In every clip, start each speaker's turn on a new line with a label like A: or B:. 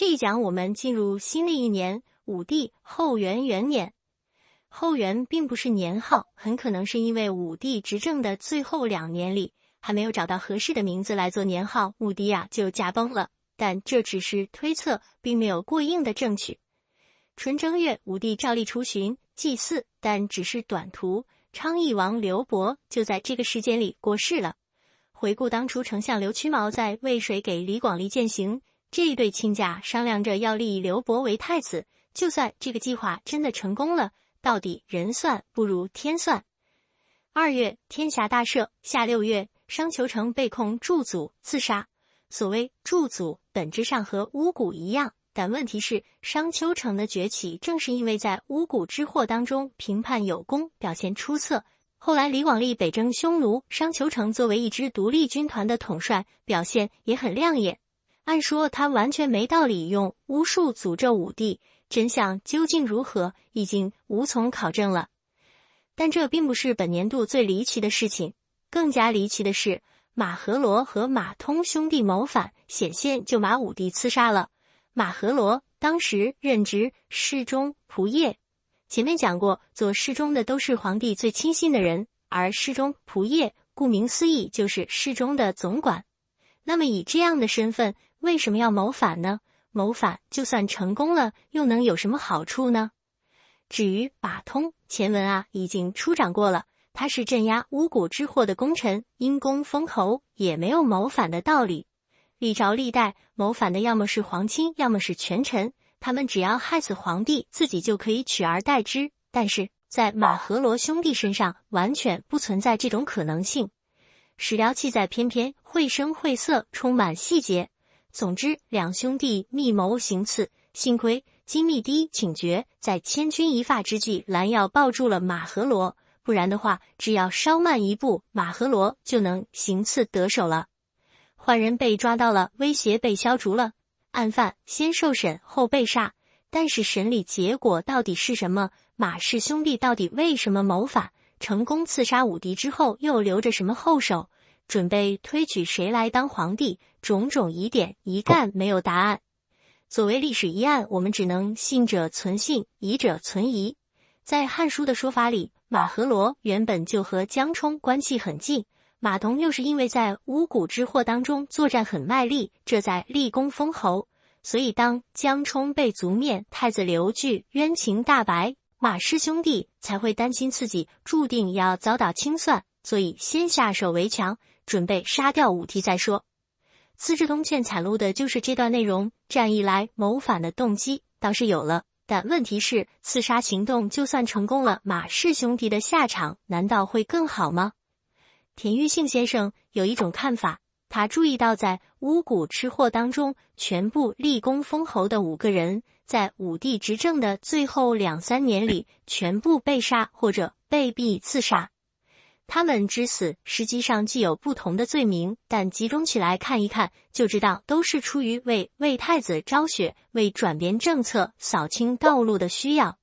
A: 这一讲我们进入新历一年武帝后元元年。后元并不是年号，很可能是因为武帝执政的最后2年里还没有找到合适的名字来做年号，武帝就驾崩了。但这只是推测，并没有过硬的证据。春正月，武帝照例出巡祭祀，但只是短途。昌邑王刘伯就在这个时间里过世了。回顾当初丞相刘屈毛在渭水给李广利饯行，这一对亲家商量着要立刘伯为太子，就算这个计划真的成功了，到底人算不如天算。2月，天下大赦，夏6月，商丘成被控助祖自杀。所谓助祖，本质上和巫蛊一样，但问题是商丘成的崛起正是因为在巫蛊之祸当中评判有功，表现出色。后来李广利北征匈奴，商丘成作为一支独立军团的统帅，表现也很亮眼。按说他完全没道理用巫术诅咒武帝，真相究竟如何，已经无从考证了。但这并不是本年度最离奇的事情，更加离奇的是马和罗和马通兄弟谋反，险些就把武帝刺杀了。马和罗当时任职侍中仆射，前面讲过，做侍中的都是皇帝最亲信的人，而侍中仆射顾名思义就是侍中的总管。那么以这样的身份，为什么要谋反呢？谋反就算成功了，又能有什么好处呢？至于马通，前文已经出掌过了，他是镇压巫蛊之祸的功臣，因功封侯，也没有谋反的道理。历朝历代谋反的要么是皇亲，要么是权臣，他们只要害死皇帝，自己就可以取而代之。但是在马和罗兄弟身上完全不存在这种可能性。史料记载偏偏绘声绘色，充满细节。总之，两兄弟密谋行刺，幸亏金密堤警觉，在千钧一发之际拦腰抱住了马和罗，不然的话，只要稍慢一步，马和罗就能行刺得手了。坏人被抓到了，威胁被消除了，案犯先受审后被杀。但是审理结果到底是什么？马氏兄弟到底为什么谋反？成功刺杀武帝之后又留着什么后手？准备推举谁来当皇帝？种种疑点一概没有答案。作为历史疑案，我们只能信者存信，疑者存疑。在《汉书》的说法里，马和罗原本就和江充关系很近，马童又是因为在巫蛊之祸当中作战很卖力，这在立功封侯。所以当江充被族灭，太子刘据冤情大白，马氏兄弟才会担心自己注定要遭到清算，所以先下手为强，准备杀掉武帝再说。资治通鉴采录的就是这段内容，战役来谋反的动机倒是有了，但问题是刺杀行动就算成功了，马氏兄弟的下场难道会更好吗？田玉信先生有一种看法，他注意到在巫蛊之祸当中，全部立功封侯的5个人，在武帝执政的最后2-3年里，全部被杀或者被逼自杀。他们之死实际上既有不同的罪名，但集中起来看一看，就知道都是出于为太子昭雪、为转变政策、扫清道路的需要。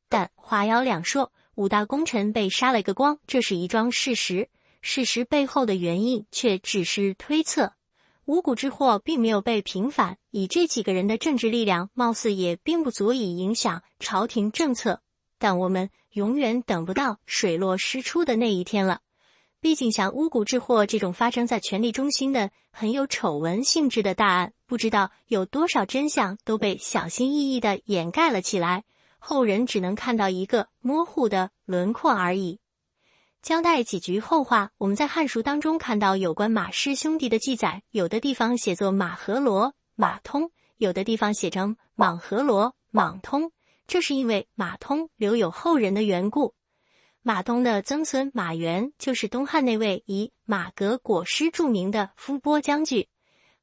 A: 但话要两说，5大功臣被杀了个光，这是一桩事实。事实背后的原因却只是推测。巫蛊之祸并没有被平反，以这几个人的政治力量，貌似也并不足以影响朝廷政策。但我们永远等不到水落石出的那一天了。毕竟像巫蛊之祸这种发生在权力中心的很有丑闻性质的大案，不知道有多少真相都被小心翼翼地掩盖了起来，后人只能看到一个模糊的轮廓而已。交代几句后话，我们在《汉书》当中看到有关马氏兄弟的记载，有的地方写作马和罗、马通，有的地方写成莽和罗、莽通，这是因为马通留有后人的缘故。马通的曾孙马援就是东汉那位以马革裹尸著名的伏波将军。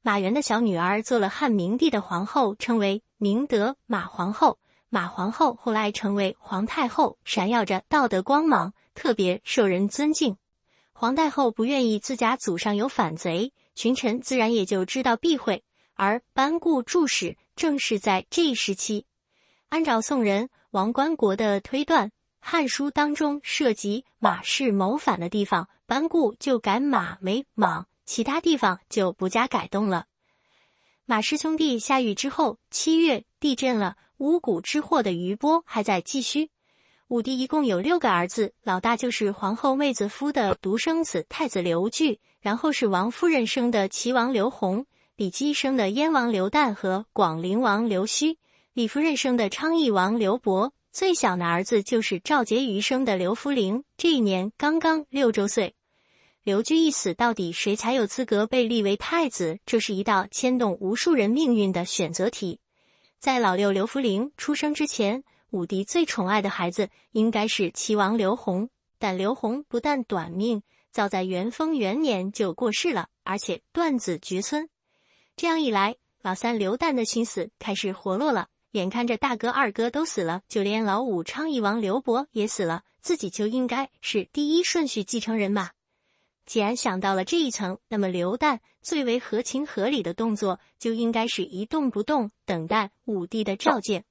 A: 马援的小女儿做了汉明帝的皇后，称为明德马皇后。马皇后后来成为皇太后，闪耀着道德光芒，特别受人尊敬。皇太后不愿意自家祖上有反贼，群臣自然也就知道避讳，而班固注史正是在这一时期。按照宋人王观国的推断，《汉书》当中涉及马氏谋反的地方，班固就改马为莽，其他地方就不加改动了。马氏兄弟下狱之后，7月地震了，巫蛊之祸的余波还在继续。武帝一共有6个儿子，老大就是皇后妹子夫的独生子太子刘据，然后是王夫人生的齐王刘弘，李姬生的燕王刘旦和广陵王刘胥，李夫人生的昌邑王刘伯，最小的儿子就是赵婕妤生的刘弗陵，这一年刚刚6周岁。刘据一死，到底谁才有资格被立为太子？这是一道牵动无数人命运的选择题。在老六刘弗陵出生之前，武帝最宠爱的孩子应该是齐王刘弘，但刘弘不但短命，早在元丰元年就过世了，而且断子绝孙。这样一来，老三刘旦的心思开始活络了，眼看着大哥二哥都死了，就连老五昌邑王刘伯也死了，自己就应该是第一顺序继承人嘛。既然想到了这一层，那么刘旦最为合情合理的动作就应该是一动不动，等待武帝的召见。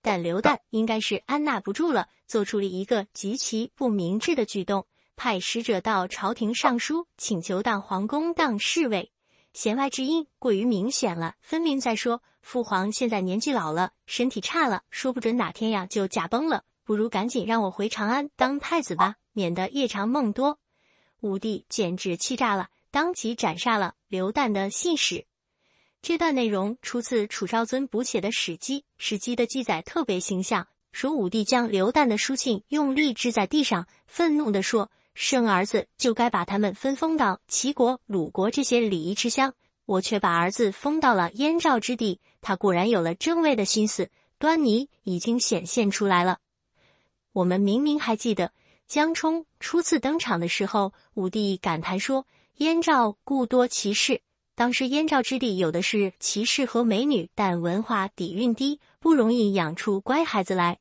A: 但刘旦应该是按捺不住了，做出了一个极其不明智的举动，派使者到朝廷上书，请求到皇宫当侍卫。弦外之音过于明显了，分明在说父皇现在年纪老了，身体差了，说不准哪天呀就驾崩了，不如赶紧让我回长安当太子吧，免得夜长梦多。武帝简直气炸了，当即斩杀了刘旦的信使。这段内容出自楚昭尊补写的《史记》，《史记》的记载特别形象，说武帝将刘旦的书信用力掷在地上，愤怒地说：生儿子就该把他们分封到齐国、鲁国这些礼仪之乡，我却把儿子封到了燕赵之地，他果然有了争位的心思，端倪已经显现出来了。我们明明还记得江充初次登场的时候，武帝感叹说：燕赵故多奇士。当时燕赵之地有的是奇士和美女，但文化底蕴低，不容易养出乖孩子来。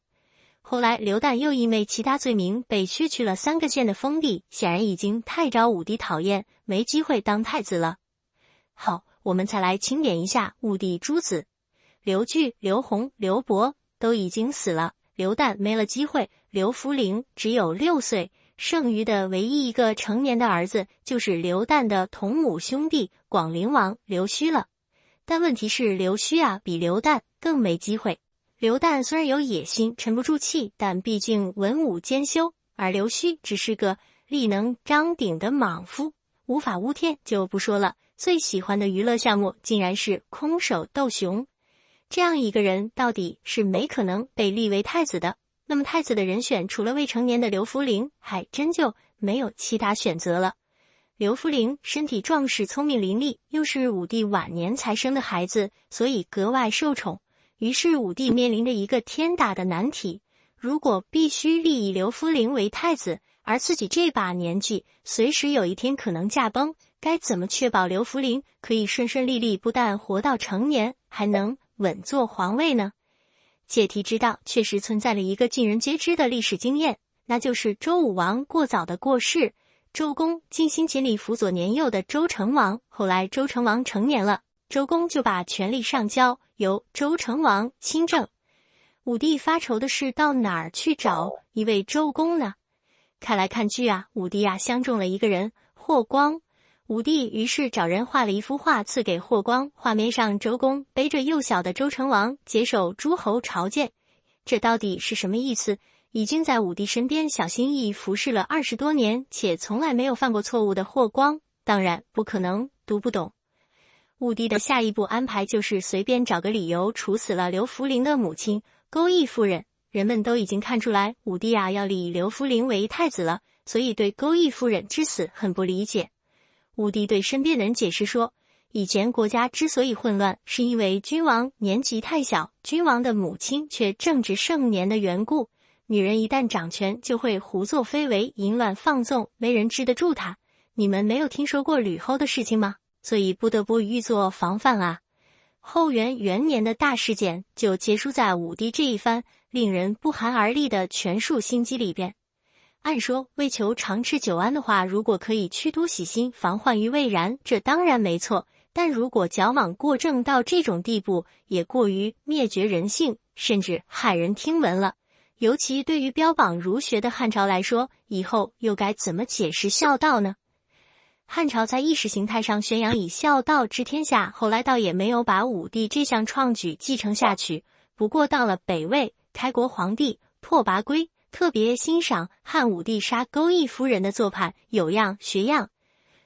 A: 后来刘旦又因为其他罪名被削去了3个县的封地，显然已经太招武帝讨厌，没机会当太子了。好，我们再来清点一下武帝诸子。刘据、刘弘、刘伯都已经死了，刘旦没了机会，刘弗陵只有6岁，剩余的唯一一个成年的儿子就是刘旦的同母兄弟广陵王刘胥了。但问题是刘胥啊比刘旦更没机会。刘旦虽然有野心，沉不住气，但毕竟文武兼修，而刘胥只是个力能张鼎的莽夫，无法无天就不说了，最喜欢的娱乐项目竟然是空手斗熊。这样一个人到底是没可能被立为太子的。那么太子的人选除了未成年的刘弗陵，还真就没有其他选择了。刘弗陵身体壮实，聪明伶俐，又是武帝晚年才生的孩子，所以格外受宠。于是武帝面临着一个天大的难题，如果必须立以刘弗陵为太子，而自己这把年纪随时有一天可能驾崩，该怎么确保刘弗陵可以顺顺利利，不但活到成年，还能稳坐皇位呢？解题之道确实存在了一个尽人皆知的历史经验，那就是周武王过早的过世，周公尽心尽力辅佐年幼的周成王，后来周成王成年了，周公就把权力上交，由周成王亲政。武帝发愁的是到哪儿去找一位周公呢？看来看去啊，武帝啊相中了一个人，霍光。武帝于是找人画了一幅画赐给霍光，画面上周公背着幼小的周成王接受诸侯朝见。这到底是什么意思？已经在武帝身边小心翼翼服侍了20多年，且从来没有犯过错误的霍光，当然不可能读不懂。武帝的下一步安排就是随便找个理由处死了刘弗陵的母亲钩弋夫人。人们都已经看出来武帝啊要立刘弗陵为太子了，所以对钩弋夫人之死很不理解。武帝对身边的人解释说，以前国家之所以混乱，是因为君王年纪太小，君王的母亲却正值盛年的缘故。女人一旦掌权，就会胡作非为，淫乱放纵，没人治得住她。你们没有听说过吕后的事情吗？所以不得不预做防范啊。后元元年的大事件就结束在武帝这一番令人不寒而栗的权术心机里边。按说为求长治久安的话，如果可以驱毒洗心，防患于未然，这当然没错。但如果矫枉过正到这种地步，也过于灭绝人性，甚至骇人听闻了。尤其对于标榜儒学的汉朝来说，以后又该怎么解释孝道呢？汉朝在意识形态上宣扬以孝道治天下，后来倒也没有把武帝这项创举继承下去。不过到了北魏，开国皇帝拓跋圭特别欣赏汉武帝杀钩弋夫人的做派，有样学样。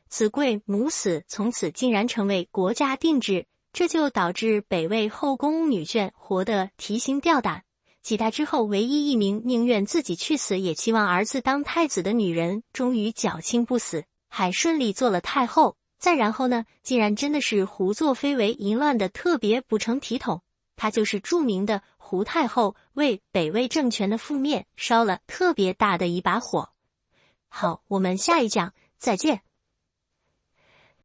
A: 子贵母死，从此竟然成为国家定制，这就导致北魏后宫女眷活得提心吊胆。几代之后，唯一一名宁愿自己去死也期望儿子当太子的女人，终于侥幸不死，还顺利做了太后。再然后呢，竟然真的是胡作非为，淫乱的特别不成体统。她就是著名的胡太后，为北魏政权的覆灭烧了特别大的一把火。好，我们下一讲再见。